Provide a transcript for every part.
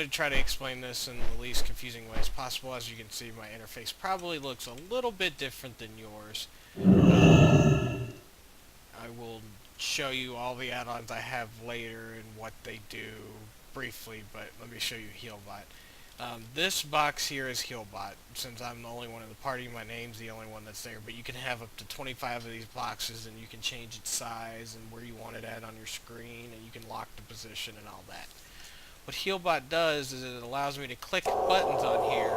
to try to explain this in the least confusing way as possible. As you can see, my interface probably looks a little bit different than yours. I will show you all the add-ons I have later and what they do briefly, but let me show you healbot. This box here is healbot. Since I'm the only one in the party, my name's the only one that's there, but you can have up to 25 of these boxes, and you can change its size and where you want it at on your screen, and you can lock the position and all that. What healbot does is it allows me to click buttons on here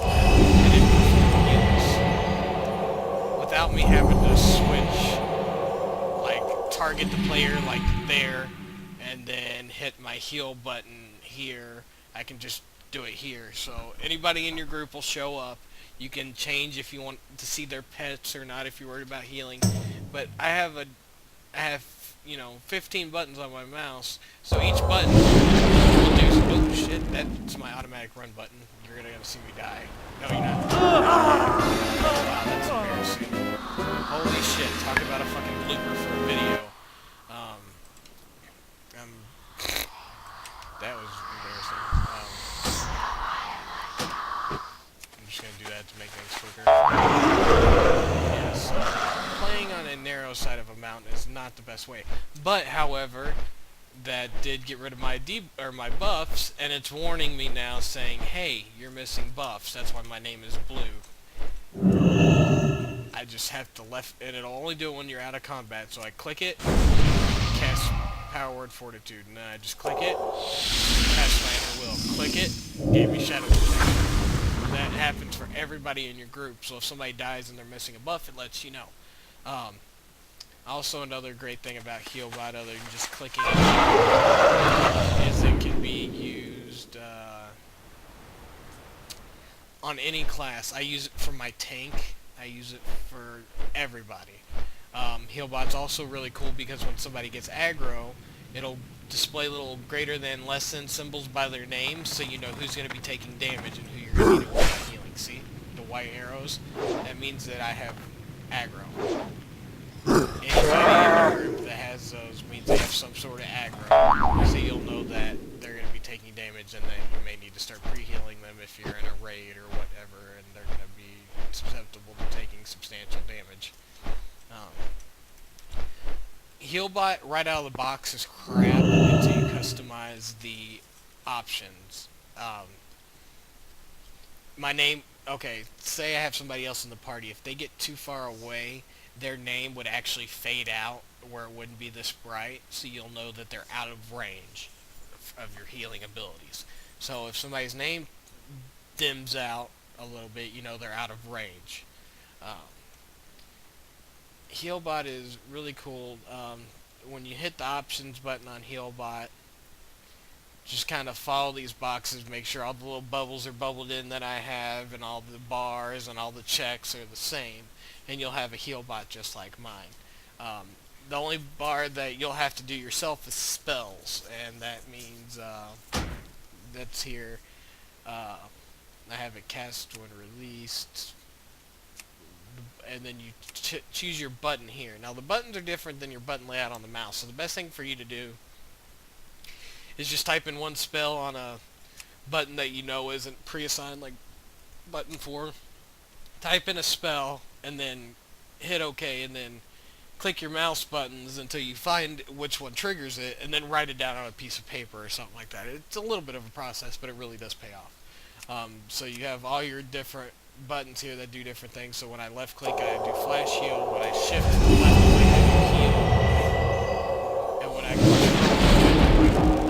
and it performs heals without me having to switch, like target the player like there and then hit my heal button here. I can just do it here. So anybody in your group will show up. You can change if you want to see their pets or not if you're worried about healing. But I have 15 buttons on my mouse, so each button will do. Oh shit, that's my automatic run button. You're gonna see me die. No, you're not. Wow, that's embarrassing. Holy shit, talk about a fucking blooper for a video. That was embarrassing. I'm just gonna do that to make things quicker. Yes, playing on a narrow side of a mountain is not the best way. But, however, that did get rid of my my buffs, and it's warning me now saying, hey, you're missing buffs. That's why my name is Blue. I just have to and it'll only do it when you're out of combat. So I click it, cast Power Word Fortitude, and then I just click it, cast my Inner Will. Click it, gave me Shadow Protection. That happens for everybody in your group, so if somebody dies and they're missing a buff, it lets you know. Also, another great thing about healbot, other than just clicking it, is it can be used on any class. I use it for my tank. I use it for everybody. Healbot's also really cool because when somebody gets aggro, it'll display little greater than, less than symbols by their name, so you know who's going to be taking damage and who you're going to need to work on healing. See? The white arrows? That means that I have aggro. Anybody in the group that has those means they have some sort of aggro, so you'll know that they're going to be taking damage and that you may need to start pre-healing them if you're in a raid or whatever, and they're going to be susceptible to taking substantial damage. Healbot right out of the box is crap until you customize the options. My name, okay, say I have somebody else in the party. If they get too far away, their name would actually fade out where it wouldn't be this bright, so you'll know that they're out of range of your healing abilities. So if somebody's name dims out a little bit, you know they're out of range. Healbot is really cool. When you hit the options button on Healbot, just kind of follow these boxes, make sure all the little bubbles are bubbled in that I have, and all the bars and all the checks are the same, and you'll have a Healbot just like mine. The only bar that you'll have to do yourself is spells, and that means that's here. I have it cast when released, and then you choose your button here. Now the buttons are different than your button layout on the mouse, so the best thing for you to do is just type in one spell on a button that you know isn't pre-assigned, like button 4. Type in a spell, and then hit OK, and then click your mouse buttons until you find which one triggers it, and then write it down on a piece of paper or something like that. It's a little bit of a process, but it really does pay off. So you have all your different buttons here that do different things. So when I left click, I do flash heal. When I shift to the left click, I do heal. And when I control, I do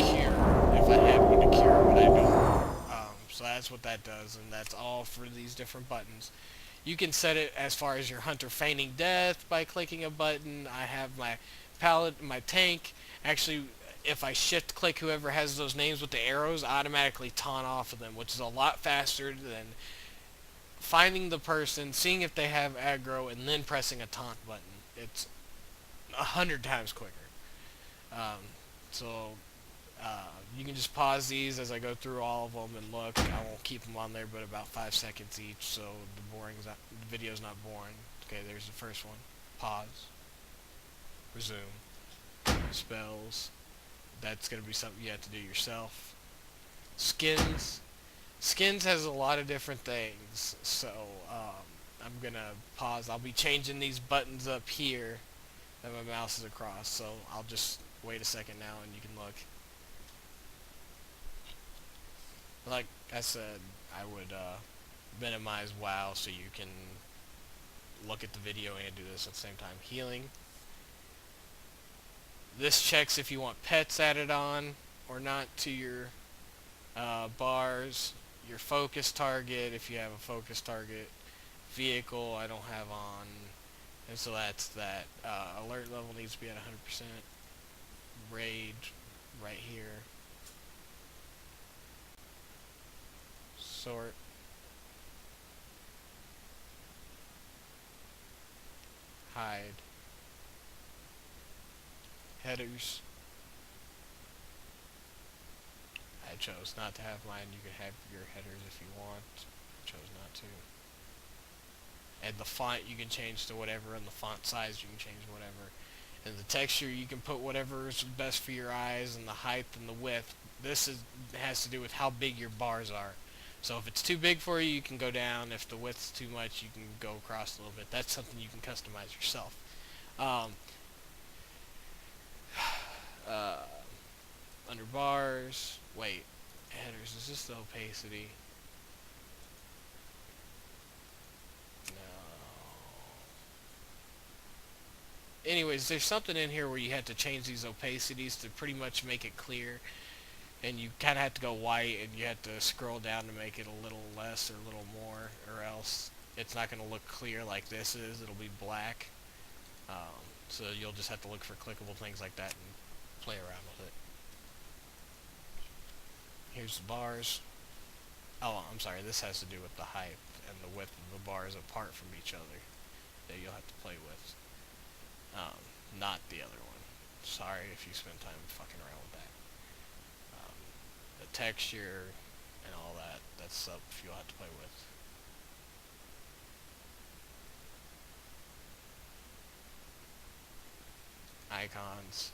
cure. If I have you to cure, but I don't. So that's what that does, and that's all for these different buttons. You can set it as far as your hunter feigning death by clicking a button. I have my my tank. Actually, if I shift click whoever has those names with the arrows, I automatically taunt off of them, which is a lot faster than finding the person, seeing if they have aggro, and then pressing a taunt button. It's 100 times quicker. You can just pause these as I go through all of them and look. I won't keep them on there, but about 5 seconds each, so the video's not boring. Okay, there's the first one. Pause. Resume. Spells. That's going to be something you have to do yourself. Skins. Skins has a lot of different things, so I'm gonna pause. I'll be changing these buttons up here that my mouse is across, so I'll just wait a second now and you can look. Like I said, I would minimize WoW so you can look at the video and do this at the same time. Healing. This checks if you want pets added on or not to your bars. Your focus target, if you have a focus target. Vehicle, I don't have on. And so that's that. Alert level needs to be at 100%. Raid, right here. Sort. Hide. Headers. I chose not to have mine. You can have your headers if you want. I chose not to. And the font you can change to whatever, and the font size you can change whatever. And the texture you can put whatever is best for your eyes, and the height and the width. Has to do with how big your bars are. So if it's too big for you, you can go down. If the width's too much, you can go across a little bit. That's something you can customize yourself. Um, uh, Under bars, wait, headers, is this the opacity? No. Anyways, there's something in here where you have to change these opacities to pretty much make it clear, and you kind of have to go white, and you have to scroll down to make it a little less or a little more, or else it's not going to look clear like this is. It'll be black. So you'll just have to look for clickable things like that and play around with it. Here's the bars. Oh, I'm sorry, this has to do with the height and the width of the bars apart from each other that you'll have to play with. Not the other one. Sorry if you spend time fucking around with that. The texture and all that, that's stuff you'll have to play with. Icons.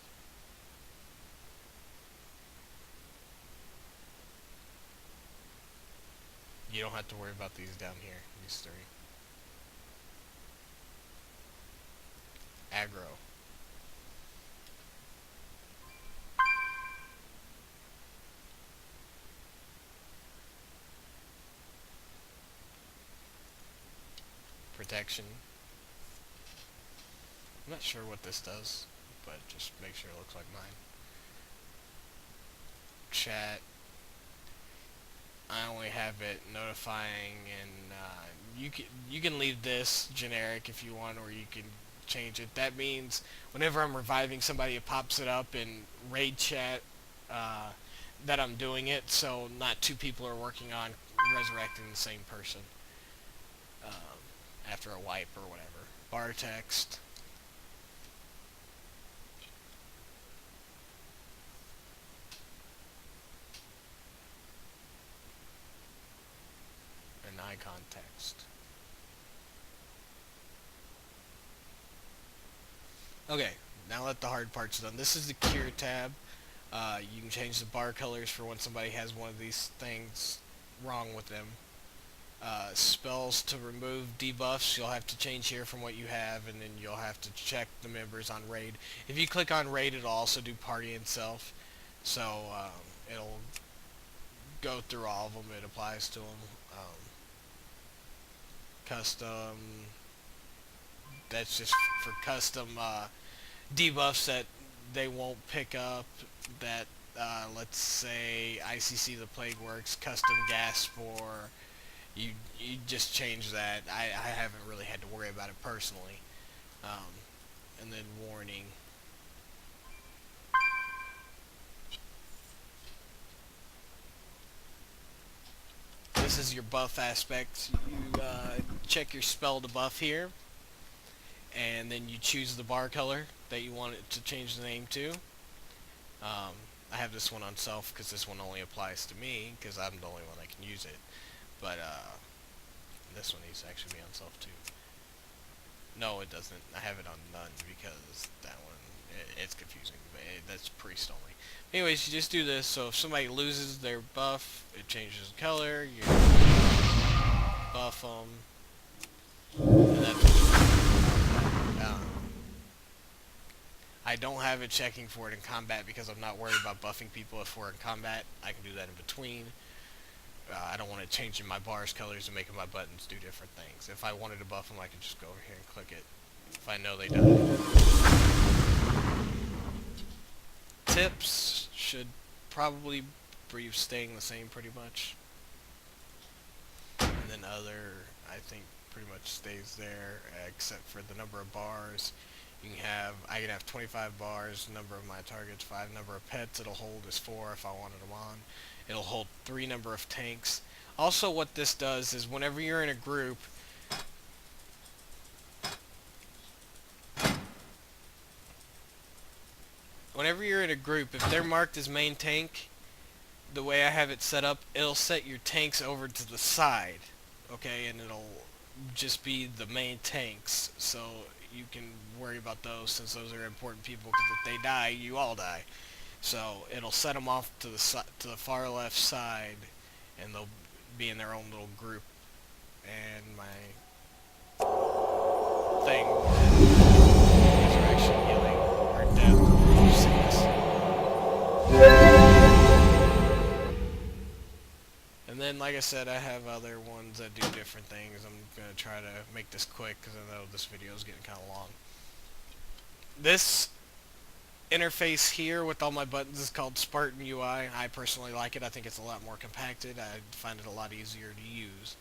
You don't have to worry about these down here, these three. Aggro. Protection. I'm not sure what this does, but just make sure it looks like mine. Chat. I only have it notifying, and you can leave this generic if you want, or you can change it. That means whenever I'm reviving somebody, it pops it up in raid chat that I'm doing it, so not two people are working on resurrecting the same person after a wipe or whatever. Bar text. And icon text. Okay, now that the hard part's done, this is the cure tab. You can change the bar colors for when somebody has one of these things wrong with them. Spells to remove debuffs, you'll have to change here from what you have, and then you'll have to check the members on raid. If you click on raid, it'll also do party and self, so it'll go through all of them. It applies to them. Custom, that's just for custom debuffs that they won't pick up. That let's say ICC the Plague Works custom gas spore. You just change that. I haven't really had to worry about it personally. And then warning. This is your buff aspect. You check your spell to buff here, and then you choose the bar color that you want it to change the name to. I have this one on self because this one only applies to me because I'm the only one that can use it. But this one needs to actually be on self too. No, it doesn't. I have it on none because that one It's confusing, but that's priest only. Anyways, you just do this. So if somebody loses their buff, it changes the color. You buff them, and I don't have it checking for it in combat because I'm not worried about buffing people if we're in combat. I can do that in between. I don't want to change my bars colors and making my buttons do different things. If I wanted to buff them, I could just go over here and click it. If I know they die. Tips should probably be staying the same pretty much. And then other, I think, pretty much stays there, except for the number of bars. I can have 25 bars, number of my targets, 5 number of pets it'll hold is 4 if I wanted them on. It'll hold 3 number of tanks. Also what this does is whenever you're in a group, if they're marked as main tank, the way I have it set up, it'll set your tanks over to the side, okay, and it'll just be the main tanks, so you can worry about those since those are important people, because if they die, you all die. So it'll set them off to the far left side, and they'll be in their own little group. And my thing, resurrection, healing, or death, sickness. And then, like I said, I have other ones that do different things. I'm going to try to make this quick because I know this video is getting kind of long. This interface here with all my buttons is called Spartan UI. I personally like it. I think it's a lot more compacted. I find it a lot easier to use.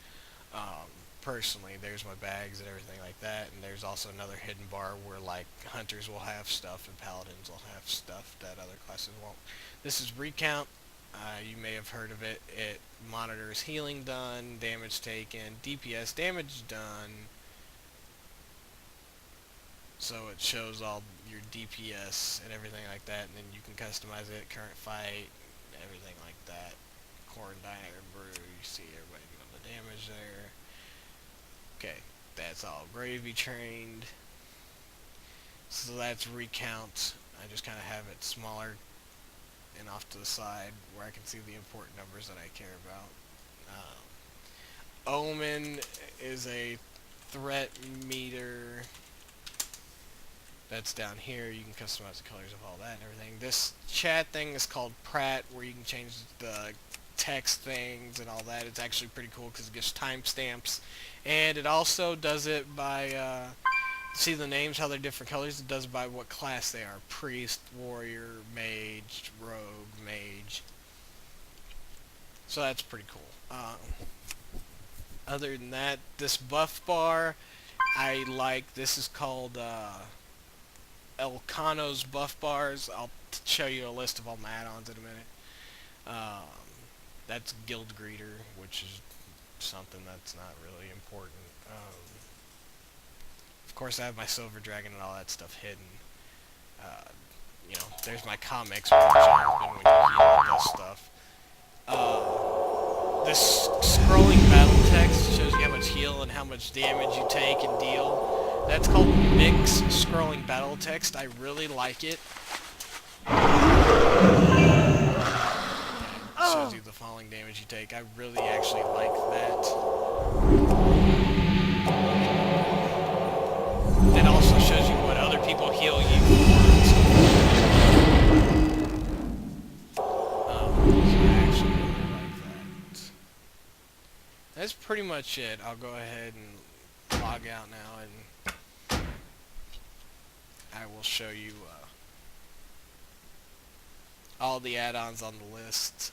Personally, there's my bags and everything like that, and there's also another hidden bar where like hunters will have stuff and paladins will have stuff that other classes won't. This is recount. You may have heard of it. It monitors healing done, damage taken, DPS damage done. So it shows all your DPS and everything like that, and then you can customize it, current fight, everything like that. Corn, Diner, Brew, you see everybody doing the damage there. Okay, that's all gravy trained. So that's recount. I just kind of have it smaller and off to the side where I can see the important numbers that I care about. Omen is a threat meter. That's down here. You can customize the colors of all that and everything. This chat thing is called Prat, where you can change the text things and all that. It's actually pretty cool because it gives timestamps, and it also does it by see the names, how they're different colors. It does it by what class they are: priest, warrior, mage, rogue, mage. So that's pretty cool. Other than that, this buff bar I like. This is called Elcano's buff bars. I'll show you a list of all my add-ons in a minute. That's Guild Greeter, which is something that's not really important. Of course, I have my Silver Dragon and all that stuff hidden. You know, there's my comics, which when you heal this stuff. This scrolling battle text shows you how much heal and how much damage you take and deal. That's called Mix Scrolling Battle Text. I really like it. It shows you the falling damage you take. I really actually like that. It also shows you what other people heal you for. So I actually really like that. That's pretty much it. I'll go ahead and log out now, and I will show you all the add-ons on the list.